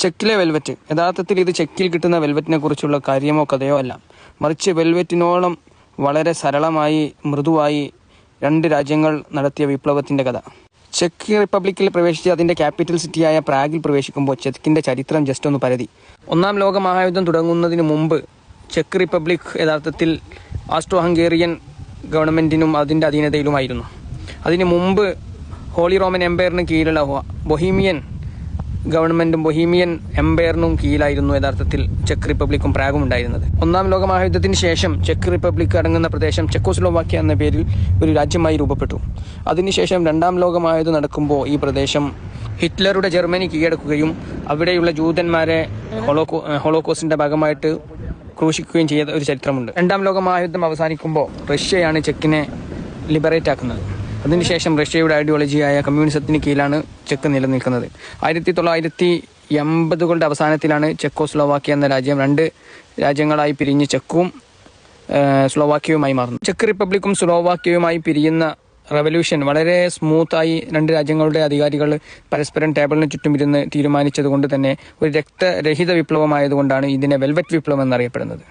ചെക്കിലെ velvet. യഥാർത്ഥത്തിൽ ഇത് ചെക്കിൽ കിട്ടുന്ന വെൽവെറ്റിനെ കുറിച്ചുള്ള കാര്യമോ കഥയോ അല്ല, മറിച്ച് വെൽവെറ്റിനോളം വളരെ സരളമായി മൃദുവായി രണ്ട് രാജ്യങ്ങൾ നടത്തിയ വിപ്ലവത്തിൻ്റെ കഥ. ചെക്ക് റിപ്പബ്ലിക്കിൽ പ്രവേശിച്ച് അതിൻ്റെ ക്യാപിറ്റൽ സിറ്റിയായ പ്രാഗിൽ പ്രവേശിക്കുമ്പോൾ ചെക്കിൻ്റെ ചരിത്രം ജസ്റ്റ് ഒന്ന് പരതി. ഒന്നാം ലോക മഹായുദ്ധം തുടങ്ങുന്നതിന് മുമ്പ് ചെക്ക് റിപ്പബ്ലിക് യഥാർത്ഥത്തിൽ ആസ്ട്രോ ഹംഗേറിയൻ ഗവൺമെൻറ്റിനും അതിൻ്റെ അധീനതയിലുമായിരുന്നു. അതിന് മുമ്പ് ഹോളി റോമൻ എംപയറിന് കീഴിലുള്ള ബൊഹീമിയൻ ഗവൺമെൻറ്റും ബൊഹീമിയൻ എംപയറിനും കീഴിലായിരുന്നു യഥാർത്ഥത്തിൽ ചെക്ക് റിപ്പബ്ലിക്കും പ്രാഗും ഉണ്ടായിരുന്നത്. ഒന്നാം ലോക മഹായുദ്ധത്തിന് ശേഷം ചെക്ക് റിപ്പബ്ലിക് അടങ്ങുന്ന പ്രദേശം ചെക്കോസ്ലോവാക്യ എന്ന പേരിൽ ഒരു രാജ്യമായി രൂപപ്പെട്ടു. അതിനുശേഷം രണ്ടാം ലോക മഹായുദ്ധം നടക്കുമ്പോൾ ഈ പ്രദേശം ഹിറ്റ്ലറുടെ ജർമ്മനി കീഴടക്കുകയും അവിടെയുള്ള ജൂതന്മാരെ ഹോളോകോസ്റ്റിൻ്റെ ഭാഗമായിട്ട് ക്രൂശിക്കുകയും ചെയ്ത ഒരു ചരിത്രമുണ്ട്. രണ്ടാം ലോക മഹായുദ്ധം അവസാനിക്കുമ്പോൾ റഷ്യയാണ് ചെക്കിനെ ലിബറേറ്റ് ആക്കുന്നത്. അതിനുശേഷം റഷ്യയുടെ ഐഡിയോളജിയായ കമ്മ്യൂണിസത്തിന് കീഴിലാണ് ചെക്ക് നിലനിൽക്കുന്നത്. 1980കളുടെ അവസാനത്തിലാണ് ചെക്കോസ്ലോവാക്യ എന്ന രാജ്യം രണ്ട് രാജ്യങ്ങളായി പിരിഞ്ഞ് ചെക്കും സ്ലോവാക്യയുമായി മാറുന്നു. ചെക്ക് റിപ്പബ്ലിക്കും സ്ലോവാക്യയുമായി പിരിയുന്ന റവല്യൂഷൻ വളരെ സ്മൂത്തായി രണ്ട് രാജ്യങ്ങളുടെ അധികാരികൾ പരസ്പരം ടേബിളിന് ചുറ്റും ഇരുന്ന് തീരുമാനിച്ചതുകൊണ്ട് തന്നെ ഒരു രക്തരഹിത വിപ്ലവമായതുകൊണ്ടാണ് ഇതിനെ വെൽവെറ്റ് വിപ്ലവം എന്നറിയപ്പെടുന്നത്.